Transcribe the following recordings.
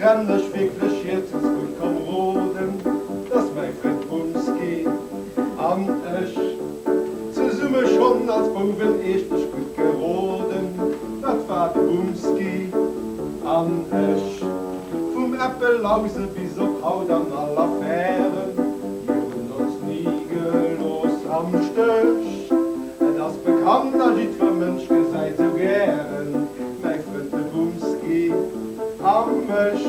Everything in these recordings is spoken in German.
trennlich wirklich jetzt gut komm roden, dass mein Freund Bumski an ich zu Summe schon als Buben echt gut geroden, das war der Bumski an ich vom Äppellause bis auf Haut an aller Fähren, wir uns nie gelos am Stöch, das bekannt, dass ich für Menschen sei so gern, mein Freund der Bumski am mich,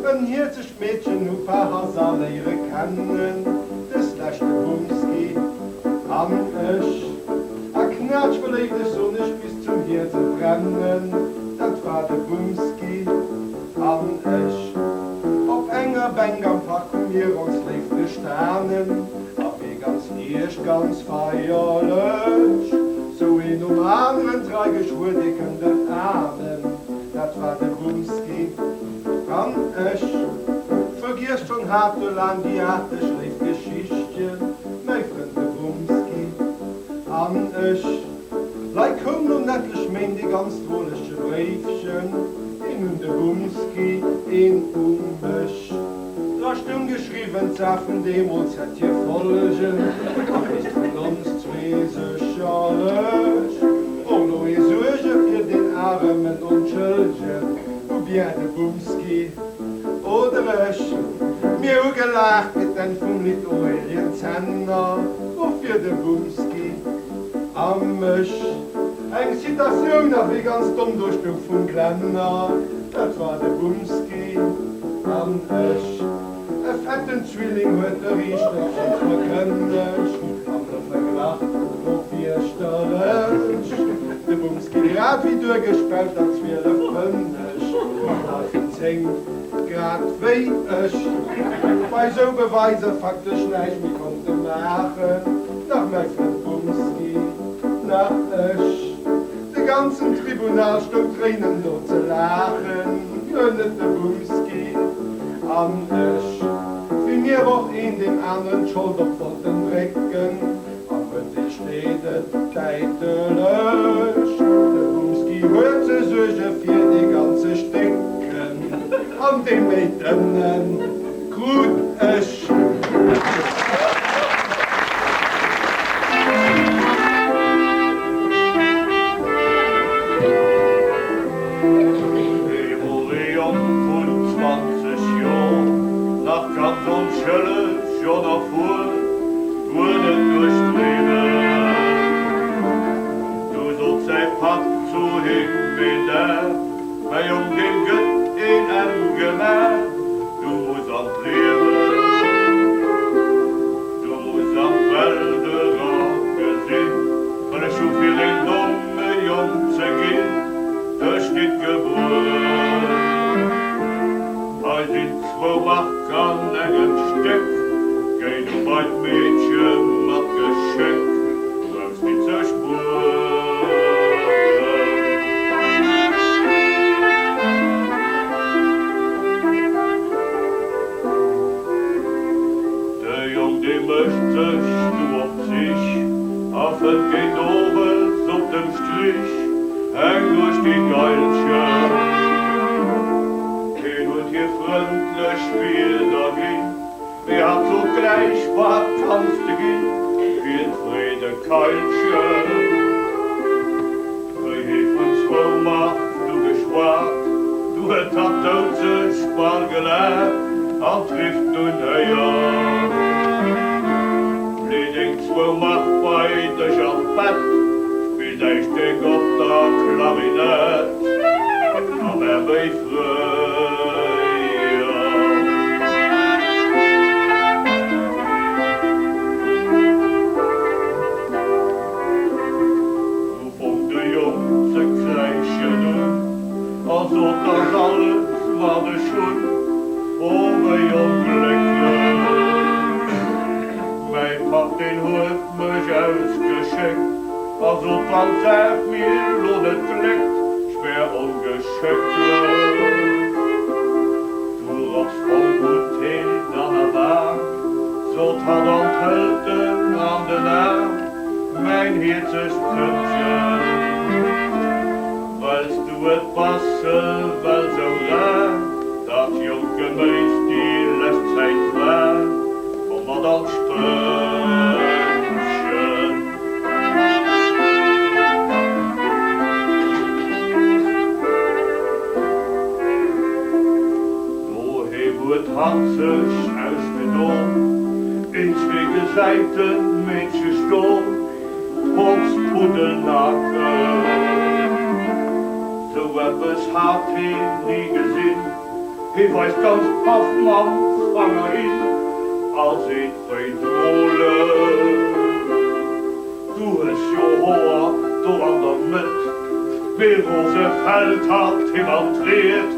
wenn hier zu Mädchen nur paar Hasale ihre kennen, das letzte Bumski am ich, a Knatsch belebte so nicht bis zum Herzen brennen, das war der Bumski am ich. Auf enger Bänk am Packen wir uns lebte Sternen, ab wie ganz erst ganz feierlich, so in anderen drei geschwurdigenden Ahnen, das war der Bumski am ich. Vergisst schon harte Land die harte Schlechtgeschichte, mein Freund der Bumski an ich. Like kommen und nettlich mein die ganz drollische Briefchen, in der Bumski in mich. Da stimmt geschrieben, Sachen, dem uns hat hier folgen, ist von uns zwei sicherlich. Und nur ich suche für den Armen und Schildchen, wo bien der Bumski oder ich. Mir auch gelacht mit den vom Lied Aurelien Zenner, wofür der Bumski am mich. Eine Situation, wie ganz dumm durchstück von Glenner, das war der Bumski am ich. Fetten Zwilling hört der Riechstoff und verkündigt, haben wir verglacht, auf vier Stellen. Der Bumski grad wie durchgespellt, als wir lefündig, auf den 10 Grad wie ich. Bei so Beweise faktisch nicht mehr konnte machen, nach mein Freund Bumski, nach ich. Der ganzen Tribunal stund Tränen nur zu lachen, gönnet der Bumski an ich. Wie mir auch in dem anderen Schulter von den Recken, aber die Städte teitelösch. Der Bumski hört sie solche für die ganze Stecken, an den Mädchen gut ich. gemäß die Luftzeit war, vom Stündchen. Woher wird hat sich ausgenommen, in zwei Seiten Mädchen Sturm, Hops Pudelnacken. So etwas hat ihn nie gesehen. Ich weiß ganz oft, man fange ihn, als ich bei Drohle. Du hast ja Haar, du wandert mit, wie Rosefeld hat jemand dreht,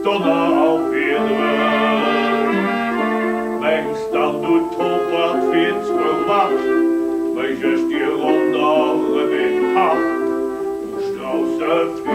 Donner auf Erden. Längst dann du topert viel zu wach, welches dir runter mit Haft, du Strauße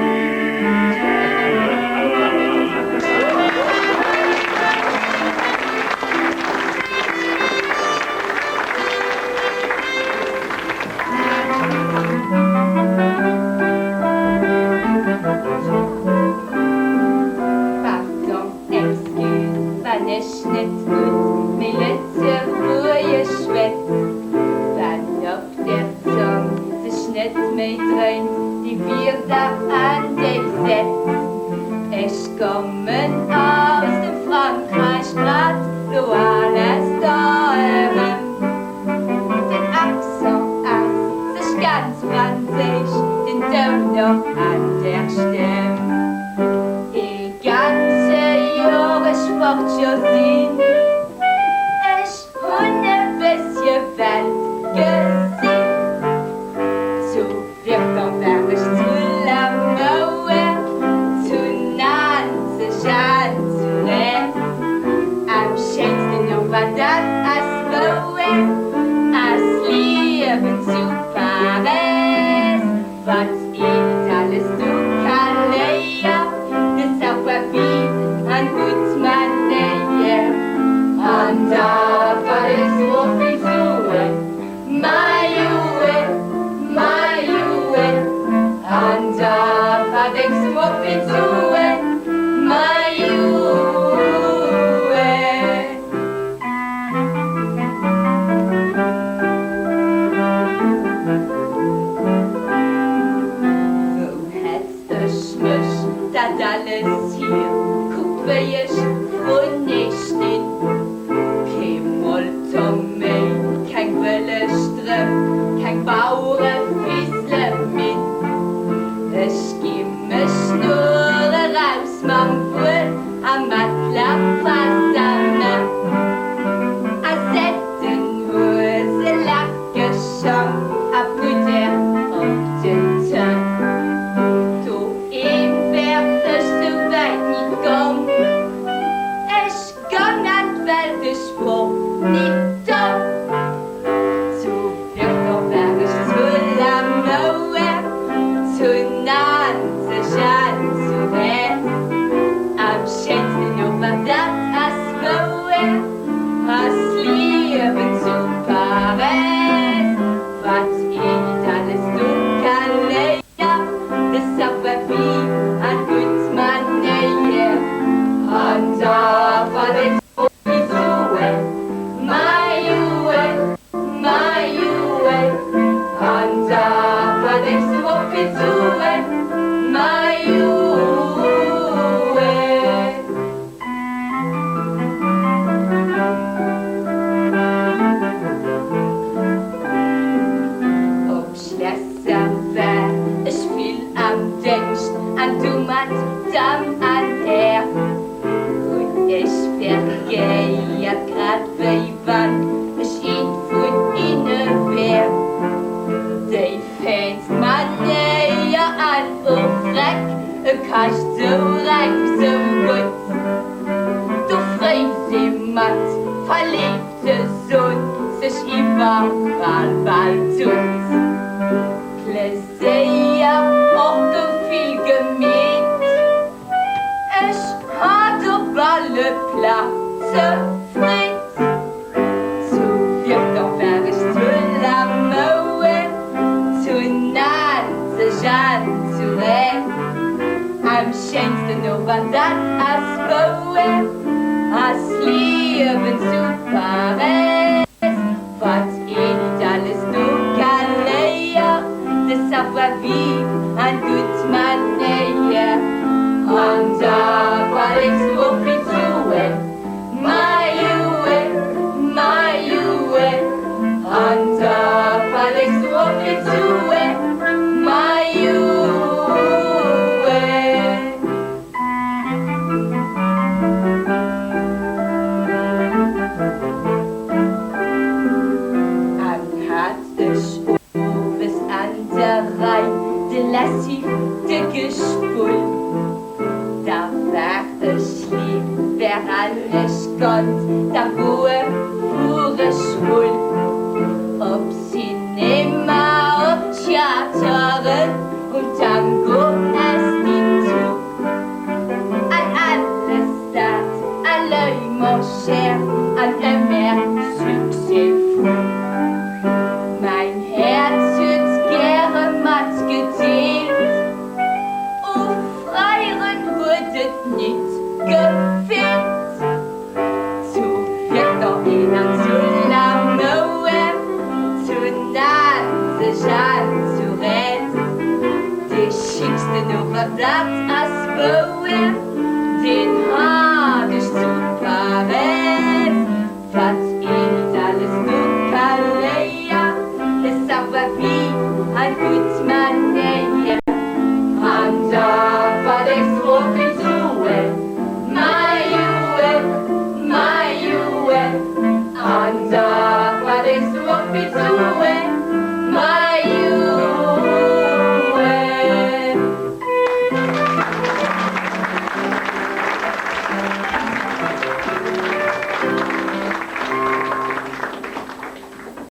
Am schönsten nur war das als Poet. Leben zu Paris, was ich alles noch kann leer, das savoir-vivre en toute manière. Und da war ich so viel zu my Uwe, und da war ich so viel zu my Uwe. De lassief, de gespult. Da war ich lieb, wer alles konnt, da woe fuhre schwul. Ob Cinema, ob Theateren und Tango es die zu. An alles dat, à l'œil mon cher, an der Meer, Succès.